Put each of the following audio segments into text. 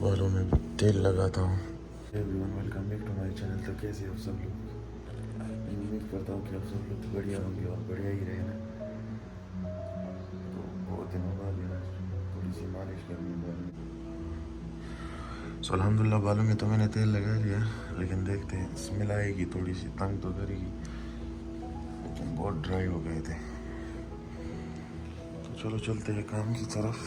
बालों में तेल लगाता हूँ। Everyone welcome back to my channel. तो कैसे हो सब लोग? उम्मीद करता हूँ कि आप सब लोग बढ़िया होंगे और बढ़िया ही रहना। तो बहुत दिनों बाद यार थोड़ी सी मालिश करनी बालों में। सो अल्हम्दुलिल्लाह बालों में तो मैंने तेल लगा लिया, लेकिन देखते हैं स्मेल आएगी, थोड़ी सी तंग तो करेगी, लेकिन बहुत ड्राई हो गए थे। तो चलो चलते हैं काम की तरफ।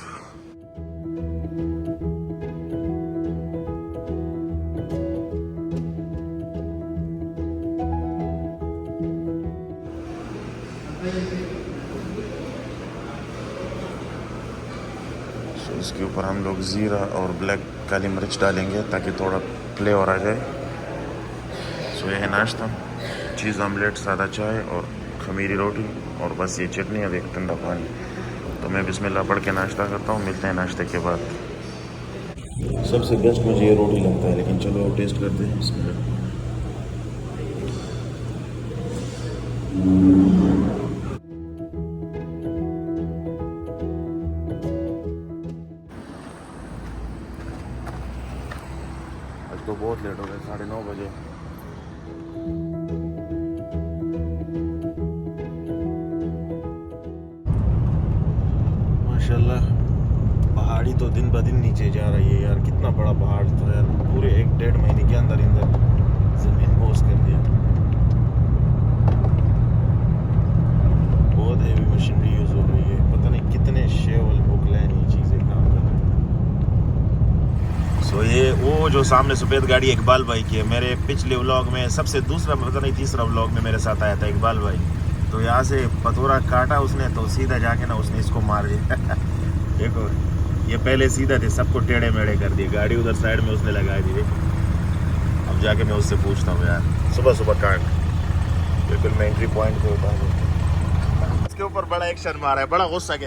इसके ऊपर हम लोग ज़ीरा और ब्लैक काली मिर्च डालेंगे ताकि थोड़ा फ्लेवर आ जाए। सो ये है नाश्ता, चीज़ ऑमलेट, सादा चाय और खमीरी रोटी और बस ये चटनी और एक ठंडा पानी। तो मैं बिस्मिल्लाह पढ़ के नाश्ता करता हूँ, मिलते हैं नाश्ते के बाद। सबसे बेस्ट मुझे ये रोटी लगता है, लेकिन चलो टेस्ट करते हैं। बिस्मिल्लाह। आज तो बहुत लेट हो गए, 9:30 बजे। माशाल्लाह पहाड़ी तो दिन ब दिन नीचे जा रही है यार। कितना बड़ा पहाड़ था यार, पूरे 1-1.5 महीने के अंदर ज़मीन बोस कर दिया। बहुत हेवी मशीनरी यूज़ हो रही है, पता नहीं कितने शेवल बुकलैन ये चीज़ें काम कर रही हैं। सो ये वो जो सामने सफ़ेद गाड़ी इकबाल भाई की है, मेरे पिछले व्लॉग में सबसे दूसरा पता नहीं तीसरा व्लॉग में मेरे साथ आया था इकबाल भाई। तो यहाँ से पथोरा काटा उसने, तो सीधा जाके ना उसने इसको मार दिया। देखो ये पहले सीधा थे, सबको टेढ़े मेढ़े कर दिए, गाड़ी उधर साइड में उसने लगा दी। अब जाके मैं उससे पूछता हूँ यार, सुबह सुबह काट बिल्कुल मैं एंट्री पॉइंट पे उतार इसके ऊपर बड़ा एक्शन मारा है, बड़ा गुस्सा के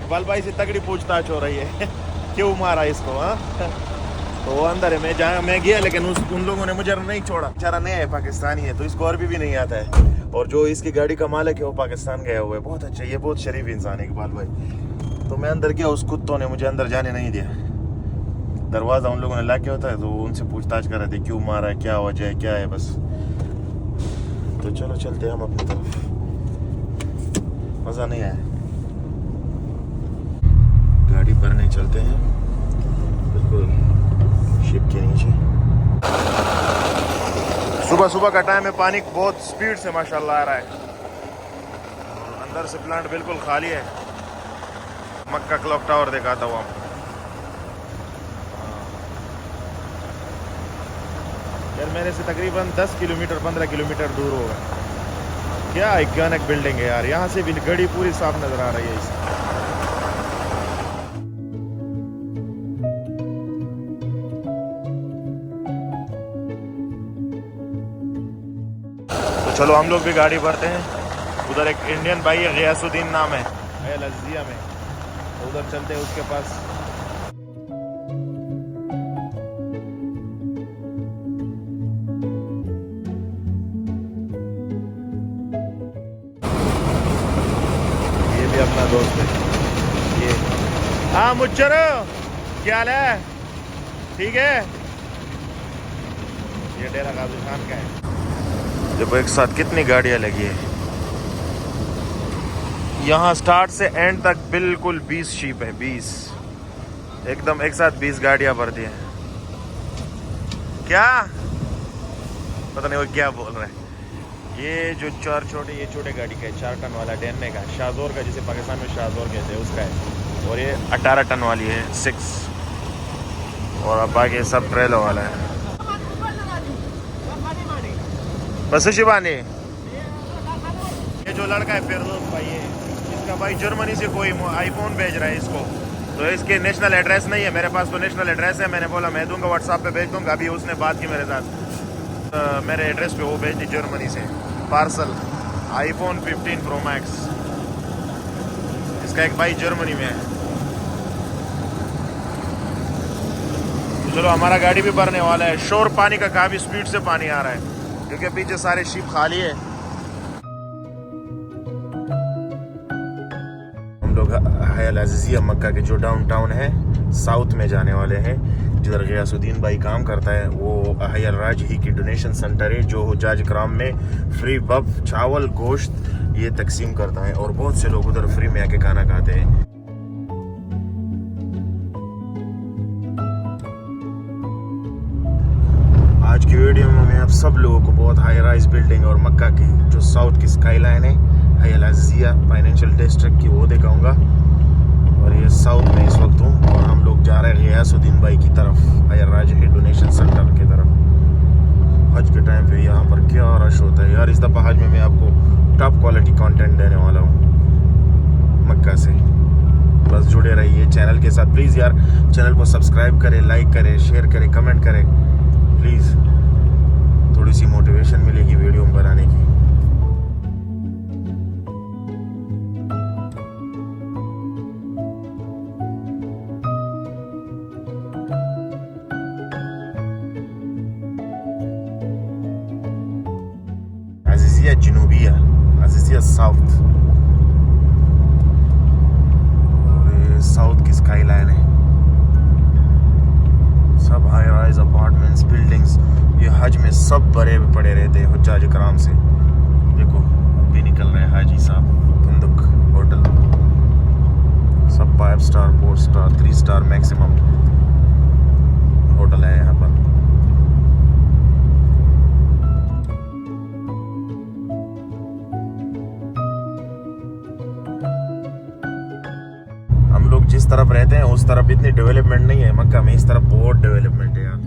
इकबाल भाई से तगड़ी पूछताछ हो रही है क्यों मारा इसको। हाँ तो वो अंदर है, मैं गया, लेकिन उन लोगों ने मुझे नहीं छोड़ा। बेचारा नया है, पाकिस्तानी है, तो इसको अरबी भी नहीं आता है। और जो इसकी गाड़ी का मालिक है वो पाकिस्तान गया हुआ है। बहुत अच्छा, ये बहुत शरीफ इंसान है इकबाल भाई। तो मैं अंदर गया, उस कुत्तों ने मुझे अंदर जाने नहीं दिया। दरवाज़ा उन लोगों ने ला के होता है, तो उनसे पूछताछ कर रहे थे क्यों मारा है, क्या वजह है, क्या है बस। तो चलो चलते हैं हम अपनी तरफ। मज़ा नहीं आया, गाड़ी भरने चलते हैं बिल्कुल शिप के नीचे। सुबह सुबह का टाइम है, पानी बहुत स्पीड से माशाल्लाह आ रहा है। अंदर से प्लांट बिल्कुल खाली है। मक्का क्लॉक टावर दिखाता हुआ यार, मेरे से तकरीबन 10 किलोमीटर 15 किलोमीटर दूर होगा। क्या आइकॉनिक बिल्डिंग है यार, यहाँ से भी गड़ी पूरी साफ नजर आ रही है इसकी। चलो हम लोग भी गाड़ी भरते हैं। उधर एक इंडियन भाई है, गयासुद्दीन नाम है, लज्जिया में, तो उधर चलते हैं उसके पास। ये भी अपना दोस्त है ये। हाँ मुच्चर, क्या हाल है? ठीक है। ये डेरा गाजी खान का है। देखो एक साथ कितनी गाड़ियां लगी है यहाँ। स्टार्ट से एंड तक बिल्कुल 20 शीप है, 20 एकदम एक साथ 20 गाड़ियां भरती हैं। क्या पता नहीं वो क्या बोल रहे हैं। ये जो ये छोटे गाड़ी का है, 4 टन वाला डेन्ने का, शाहजोर का, जिसे पाकिस्तान में शाहजोर कहते हैं, उसका है। और ये 18 टन वाली है, 6। और अब आगे सब ट्रेलो वाला है। बस शिवानी, ये जो लड़का है फिरदौस भाई है, इसका भाई जर्मनी से कोई आईफोन भेज रहा है इसको। तो इसके नेशनल एड्रेस नहीं है, मेरे पास तो नेशनल एड्रेस है। मैंने बोला मैं दूंगा, व्हाट्सएप पे भेज दूंगा। अभी उसने बात की मेरे साथ, मेरे एड्रेस पे वो भेज दी जर्मनी से पार्सल, आईफोन 15 प्रो मैक्स। इसका एक भाई जर्मनी में है। चलो हमारा गाड़ी भी भरने वाला है। शोर पानी का काफ़ी स्पीड से पानी आ रहा है क्योंकि पीछे सारे शिप खाली है। हम लोग हयल अज़ीज़िया मक्का के जो डाउनटाउन है साउथ में जाने वाले हैं, जिधर गियासुद्दीन भाई काम करता है। वो हयल राजही की डोनेशन सेंटर है जो हुज्जाज कराम में फ्री बफ, चावल, गोश्त ये तकसीम करता है और बहुत से लोग उधर फ्री में आके खाना खाते हैं। आज की वीडियो में मैं आप सब लोगों को बहुत हाई राइज बिल्डिंग और मक्का की जो साउथ की स्काई लाइन है हयल अज़ीज़िया फाइनेंशियल डिस्ट्रिक्ट की वो दिखाऊंगा। और ये साउथ में इस वक्त हूँ और हम लोग जा रहे हैं गियासुद्दीन भाई की तरफ, हयल राजही डोनेशन सेंटर की तरफ। हज के टाइम पे यहाँ पर क्या रश होता है यार। इस दफ़ा हज में मैं आपको टॉप क्वालिटी कंटेंट देने वाला हूँ मक्का से। बस जुड़े रहिए चैनल के साथ प्लीज़ यार। चैनल को सब्सक्राइब करें, लाइक करें, शेयर करें, कमेंट करें प्लीज़। थोड़ी सी मोटिवेशन मिलेगी वीडियो बनाने की। अज़ीज़िया जनूबिया, अज़ीज़िया साउथ, और ये साउथ की स्काई लाइन है। सब हाई राइज अपार्टमेंट्स, बिल्डिंग्स। ये हज में सब बड़े पड़े रहते हैं हुज्जाज कराम से। देखो अभी निकल रहे हैं हाजी साहब। फंदुक होटल सब 5 star, 4 star, 3 star maximum hotel है यहाँ पर। हम लोग जिस तरफ रहते हैं उस तरफ इतनी डेवलपमेंट नहीं है मक्का में, इस तरफ बहुत डेवलपमेंट है यार।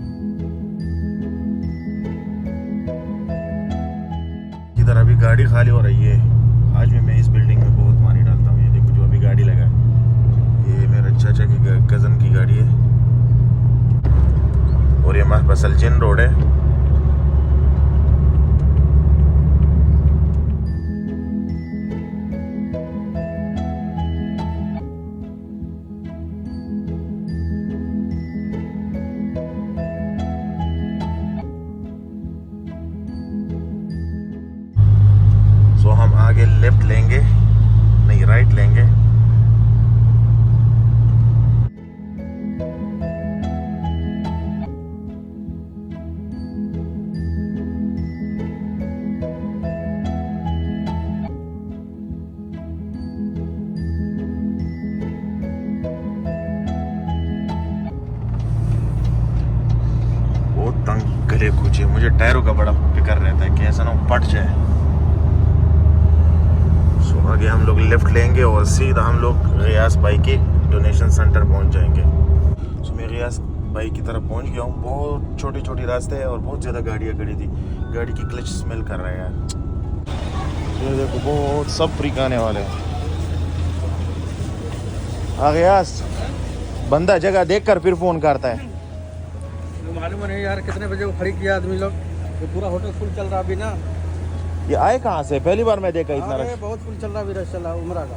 इधर अभी गाड़ी खाली हो रही है। आज में मैं इस बिल्डिंग में बहुत पानी डालता हूँ। ये देखो जो अभी गाड़ी लगा है ये मेरे चाचा की कज़न की गाड़ी है और ये महबस अलजिन रोड है। तो हम आगे लेफ्ट लेंगे, नहीं राइट लेंगे। बहुत तंग गले कूचे, मुझे टायरों का बड़ा फिक्र रहता है कि ऐसा ना पट जाए। आगे हम लोग लेफ्ट लेंगे और सीधा हम लोग गियास भाई के डोनेशन सेंटर पहुंच जाएंगे। तो मैं गियास भाई की तरफ पहुंच गया हूँ। बहुत छोटी छोटी रास्ते हैं और बहुत ज़्यादा गाड़ियाँ खड़ी थी। गाड़ी की क्लच स्मेल कर रहा है यार। तो देखो बहुत सब फ्री आने वाले हैं। हाँ गियास बंदा जगह देखकर फिर फ़ोन करता है। मालूम नहीं यार कितने बजे को खड़ी किया आदमी लोग। ये पूरा होटल फुल चल रहा अभी ना। ये आए कहाँ से? पहली बार मैं देखा इतना रश। बहुत फुल चल रहा अभी, रश चल रहा उमरा का।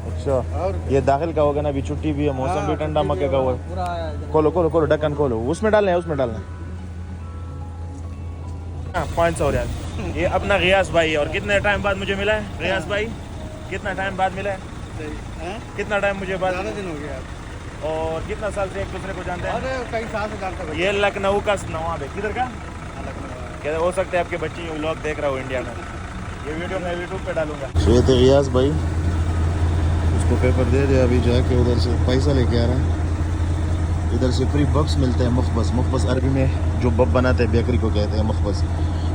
अच्छा और ये दाखिल का होगा ना, अभी छुट्टी भी है, मौसम भी ठंडा मक्के का हुआ है। पूरा आया है। खोलो खोलो खोलो ढक्कन खोलो, उसमें डालना है, उसमें डालना है। 500 रियाल ये अपना गियास भाई है। और कितने टाइम बाद मुझे मिला है गियास भाई? कितना टाइम बाद मिला है? कितना टाइम मुझे बाद? 11 दिन हो गया। और कितना साल से एक दूसरे को जानते हैं? अरे कई साल से जानते हैं। ये लखनऊ का नवाब है। किधर का? क्या हो सकता है आपके बच्चे ये व्लॉग देख रहा हो इंडिया में। ये वीडियो मैं यूट्यूब पे डालूंगा। ये तो गियास भाई, उसको पेपर दे दे, अभी जाके उधर से पैसा लेके आ रहा है। इधर से फ्री बफ्स मिलते हैं, मखबस। मखबस अरबी में जो बफ बनाते हैं बेकरी को कहते हैं मखबस।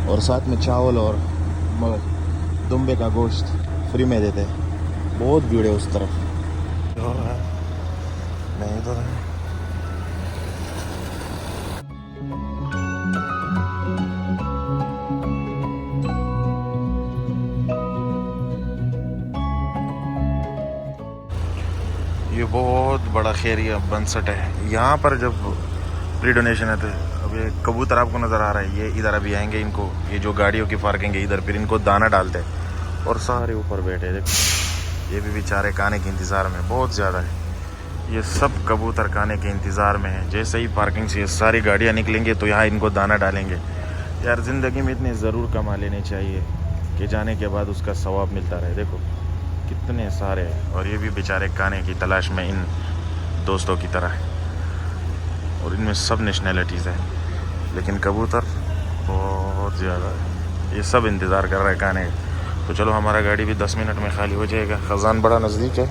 और साथ में चावल और दुम्बे का गोश्त फ्री में देते हैं। बहुत भीड़ है उस तरफ। नहीं तो ये बहुत बड़ा खैरिया बंसट है। यहाँ पर जब प्री डोनेशन है तो अब ये कबूतर आपको नज़र आ रहा है, ये इधर अभी आएंगे। इनको ये जो गाड़ियों की पार्किंग है इधर, फिर इनको दाना डालते हैं और सारे ऊपर बैठे। देखो ये भी बेचारे खाने के इंतज़ार में बहुत ज़्यादा है। ये सब कबूतर खाने के इंतज़ार में हैं। जैसे ही पार्किंग से ये सारी गाड़ियाँ निकलेंगे तो यहाँ इनको दाना डालेंगे। यार ज़िंदगी में इतने ज़रूर कमा लेने चाहिए कि जाने के बाद उसका सवाब मिलता रहे। देखो कितने सारे हैं, और ये भी बेचारे खाने की तलाश में इन दोस्तों की तरह, और इनमें सब नेशनैलिटीज़ हैं, लेकिन कबूतर बहुत ज़्यादा है। ये सब इंतज़ार कर रहे हैं खाने का। तो चलो हमारा गाड़ी भी 10 मिनट में खाली हो जाएगा। ख़ज़ान बड़ा नज़दीक है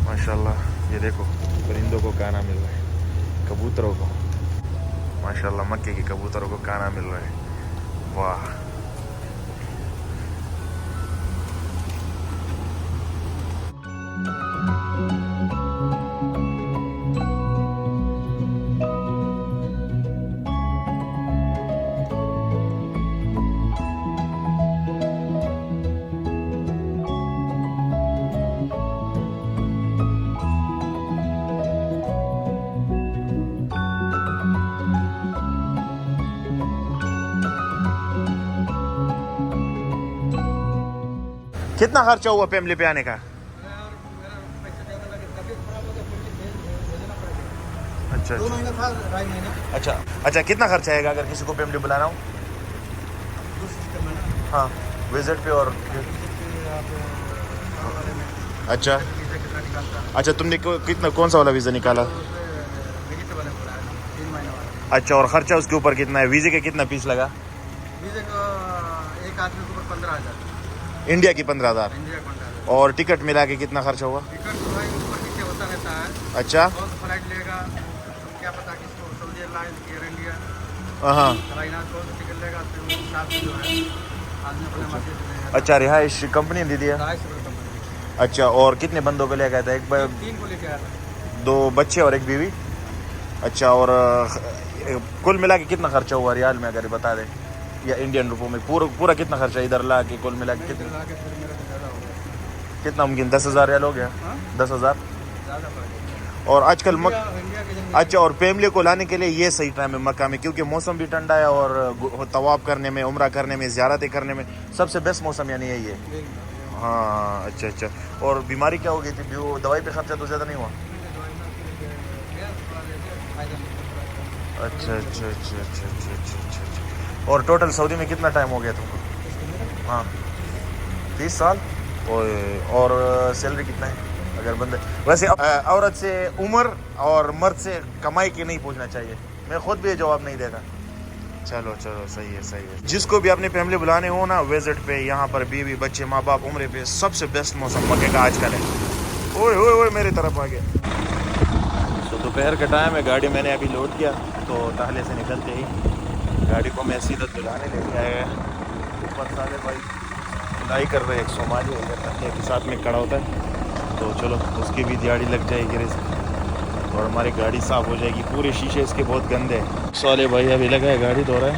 माशाल्लाह। ये देखो परिंदों को खाना मिल रहा है, कबूतरों को माशाल्लाह, मक्के की कबूतरों को खाना मिल रहा है। वाह कितना खर्चा हुआ फैमिली पे आने का? मेरा पैसा ज़्यादा लगे, तबीयत खराब हो गया, भेजना पड़ेगा। अच्छा 2 महीना था, 2.5 महीना। अच्छा अच्छा, कितना खर्चा आएगा अगर किसी को फैमिली बुलाना हो? दो सिस्टम है ना, हाँ विजिट पे और आप वाले में अच्छा वीज़ा कितना निकालता है, अच्छा, तुमने कितना कौन सा वाला वीज़ा निकाला? वेजिटेबल है पूरा, 3 महीना वाला। अच्छा, और खर्चा उसके ऊपर कितना है? वीज़े के कितना पीस लगा? वीज़े का एक आदमी के ऊपर 15,000, इंडिया की 15,000, इंडिया का 15,000। और टिकट मिला के कितना खर्चा हुआ? टिकट तो भाई ऊपर नीचे होता रहता है। अच्छा कौन सा फ्लाइट लेगा, क्या पता किसको, सऊदी एयरलाइंस, एयर इंडिया, हाँ एयरलाइंस कौन सा टिकट लेगा, फिर उस हिसाब से जो है आदमी अपने मर्जी से लेगा। अच्छा, रिहाइश कंपनी ने दी है? 250 रुपये कंपनी। अच्छा, और कितने बंदों को ले गया था? एक 3 को लेके आया था। 2 बच्चे और एक बीवी। अच्छा, और कुल मिला के कितना खर्चा हुआ रियाल में अगर बता दे, या इंडियन रुपयों में पूरा कितना खर्चा इधर ला के कुल मिला के इधर ला के फिर मेरा तो ज़्यादा हो गया। कितना मुमकिन 10,000 रियाल हो गया? हाँ? 10,000। ज़्यादा पड़ गया। और आजकल इंडिया के जंगल। अच्छा, और फैमिली को लाने के लिए ये सही टाइम है मक्का में, क्योंकि मौसम भी ठंडा है और तवाफ करने में, उम्रा करने में, ज़ियारतें करने में सबसे बेस्ट मौसम यानी यही है। हाँ अच्छा अच्छा, और बीमारी क्या हो गई थी? दवाई पे खर्चा तो ज़्यादा नहीं हुआ? अच्छा अच्छा अच्छा अच्छा अच्छा अच्छा अच्छा। और टोटल सऊदी में कितना टाइम हो गया तुमको? हाँ 30 साल। और सैलरी कितना है अगर बंदे? वैसे औरत से उम्र और मर्द से कमाई के नहीं पूछना चाहिए, मैं खुद भी ये जवाब नहीं देता। चलो चलो, सही है सही है। जिसको भी अपनी फैमिली बुलाने हो ना विजिट पे, यहाँ पर बीवी बच्चे माँ बाप उम्रे पे, सबसे बेस्ट मौसम मक्के का आजकल है। ओए ओए ओए मेरी तरफ आ गया। तो दोपहर का टाइम है, गाड़ी मैंने अभी लोड किया, तो ताहले से निकलते ही गाड़ी को मैं सीधा दुलाने लेके आया। ऊपर साले भाई खुदाई कर रहे, एक सोमाली के साथ में खड़ा होता है, तो चलो उसकी भी दिहाड़ी लग जाएगी रेस, और हमारी गाड़ी साफ़ हो जाएगी। पूरे शीशे इसके बहुत गंदे हैं। साले भाई अभी लगा है गाड़ी धो रहा है।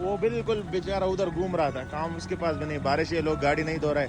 वो बिल्कुल बेचारा उधर घूम रहा था, काम उसके पास भी नहीं, बारिश है, लोग गाड़ी नहीं धो रहे।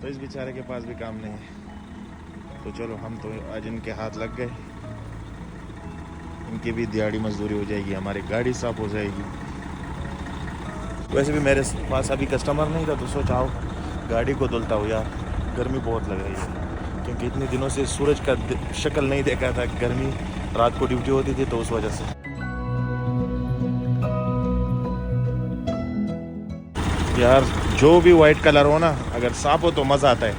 तो इस बेचारे के पास भी काम नहीं है। तो चलो हम तो आज इनके हाथ लग गए, इनकी भी दिहाड़ी मजदूरी हो जाएगी, हमारी गाड़ी साफ हो जाएगी। वैसे भी मेरे पास अभी कस्टमर नहीं था, तो सोचा आओ गाड़ी को धुलता हूँ यार, गर्मी बहुत लग रही है, क्योंकि इतने दिनों से सूरज का शक्ल नहीं देखा था। गर्मी, रात को ड्यूटी होती थी तो उस वजह से। यार जो भी वाइट कलर हो ना, अगर साफ हो तो मज़ा आता है,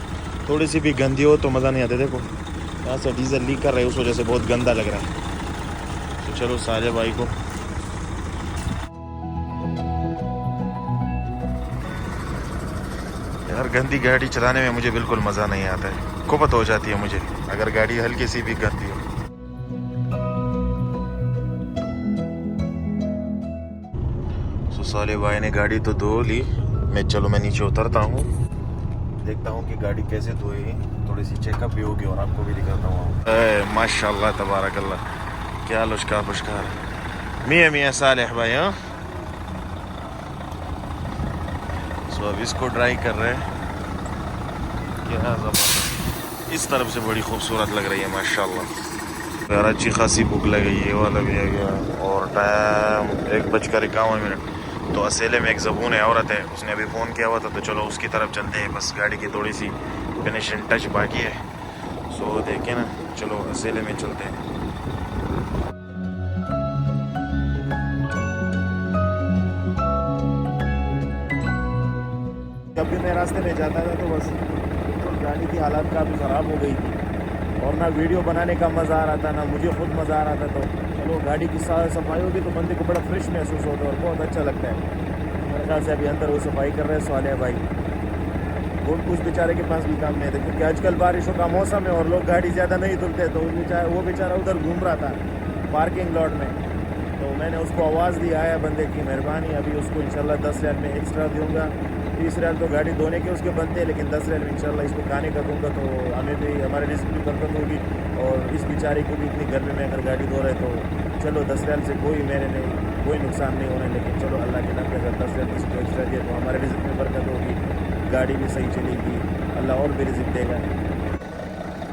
थोड़ी सी भी गंदी हो तो मज़ा नहीं आता। देखो यहाँ से डीजल लीक कर रहा है, उस वजह से बहुत गंदा लग रहा है। तो चलो साले भाई को यार, गंदी गाड़ी चलाने में मुझे बिल्कुल मज़ा नहीं आता है, कुपत हो जाती है मुझे अगर गाड़ी हल्की सी भी गंदी हो। तो साले भाई ने गाड़ी तो धो ली, मैं नीचे उतरता हूँ, देखता हूँ कि गाड़ी कैसे धोएगी, थोड़ी सी चेकअप भी होगी और आपको भी दिखाता हूँ। माशाल्लाह तबारकल्लाह, क्या लुश्का पुश्कार, मियाँ मियाँ सालेह भाई। हाँ सो अब इसको ड्राई कर रहे हैं, क्या ज़बरदस्त। इस तरफ से बड़ी खूबसूरत लग रही है माशाल्लाह। यार अच्छी खासी भूख लग गई, ये वाला भी आ गया। और टाइम 1:51। तो असेले में एक ज़बून औरत है, उसने अभी फ़ोन किया हुआ था, तो चलो उसकी तरफ चलते हैं। बस गाड़ी की थोड़ी सी फिनिशिंग टच बाकी है, सो देखें ना, चलो असेले में चलते हैं। जब भी मैं रास्ते में जाता था तो बस गाड़ी की हालत काफ़ी ख़राब हो गई थी, और ना वीडियो बनाने का मज़ा आ रहा था, ना मुझे खुद मज़ा आ रहा था। तो चलो गाड़ी की सफाई होगी तो बंदे को बड़ा फ्रेश महसूस होता है और बहुत अच्छा लगता है। मेरे ख्याल से अभी अंदर वो सफाई कर रहे हैं साले भाई। वो कुछ बेचारे के पास भी काम नहीं था, क्योंकि आजकल बारिशों का मौसम है और लोग गाड़ी ज़्यादा नहीं धुलते। तो वो बेचारा उधर घूम रहा था पार्किंग लॉट में, तो मैंने उसको आवाज़ दी, आया बंदे की मेहरबानी। अभी उसको इंशाल्लाह 10 रियाल में एक्स्ट्रा दूँगा। 30 रियाल तो गाड़ी धोने के उसके बनते हैं, लेकिन 10 रियाल में इंशाल्लाह इसको खाने का दूँगा, तो हमें भी, हमारे रिस्क भी बरकत होगी और इस बेचारे को भी इतनी गर्मी में अगर गाड़ी धो रहे तो चलो 10 रियाल से कोई कोई नुकसान नहीं होना। लेकिन चलो अल्लाह के नाम पे अगर 10 रियाल इसको एक्स्ट्रा दिए तो हमारे रिस्क में बरकत होगी, गाड़ी भी सही चलेगी, अल्लाह और भी रिस्क देगा।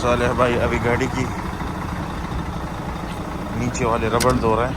सालेह भाई अभी गाड़ी की नीचे वाले रबड़ धो रहे हैं।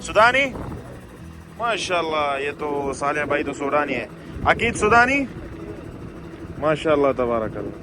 सूडानी? माशाल्लाह, ये तो सालेह भाई तो सूडानी है। अकीद सूडानी? माशाल्लाह तबारक अल्लाह।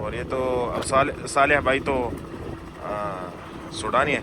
और ये तो अब सालेह भाई तो सूडानी है।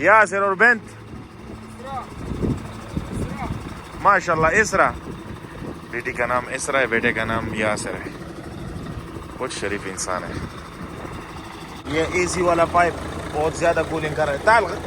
यासिर। और बेंत? माशाल्लाह इसरा। बेटी का नाम इसरा है, बेटे का नाम यासिर है। बहुत शरीफ इंसान है। ये एसी वाला पाइप बहुत ज़्यादा कूलिंग कर रहा है। ताल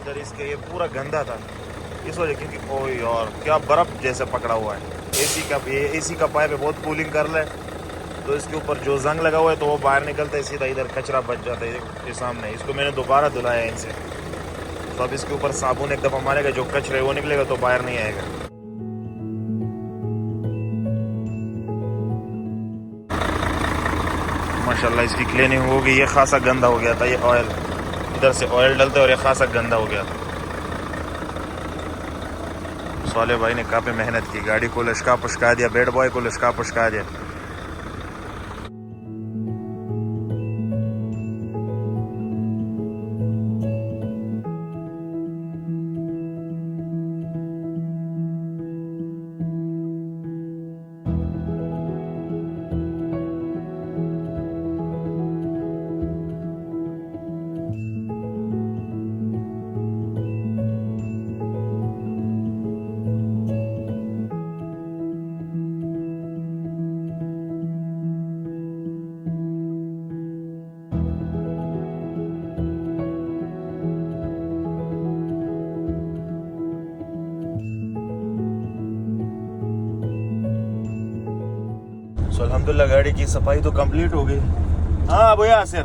इधर इसके ये पूरा गंदा था इस वजह, क्योंकि ओए यार क्या बर्फ जैसे पकड़ा हुआ है। एसी का पाइप है, बहुत कूलिंग कर रहा है, तो इसके ऊपर जो जंग लगा हुआ है तो वो बाहर निकलता है, सीधा इधर कचरा बच जाता है ये सामने। इसको मैंने दोबारा धुलाया इनसे, तो अब इसके ऊपर साबुन एक दफ़ा मारेगा, जो कचरे वो निकलेगा तो बाहर नहीं आएगा। माशाल्लाह इसकी क्लीनिंग हो गई। ये खासा गंदा हो गया था, ये ऑयल इधर से ऑयल डलता है और ये खासा गंदा हो गया था। साले भाई ने काफ़ी मेहनत की, गाड़ी को लश्का पुश्का दिया, बेड बॉय को लश्का पुश्का दिया। तो अल्हम्दुलिल्लाह गाड़ी की सफाई तो कंप्लीट हो गई। हाँ अबू यासिर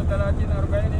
35 40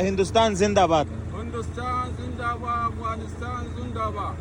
हिंदुस्तान जिंदाबाद. हिंदुस्तान जिंदाबाद. अफगानिस्तान जिंदाबाद.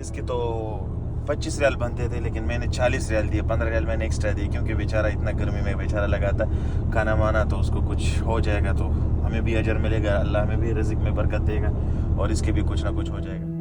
इसकी तो 25 रियाल बनते थे, लेकिन मैंने 40 रियाल दिए, 15 रियाल मैंने एक्स्ट्रा दिए, क्योंकि बेचारा इतना गर्मी में बेचारा लगा था खाना वाना, तो उसको कुछ हो जाएगा तो हमें भी अजर मिलेगा, अल्लाह हमें भी रिज़्क़ में बरकत देगा और इसके भी कुछ ना कुछ हो जाएगा।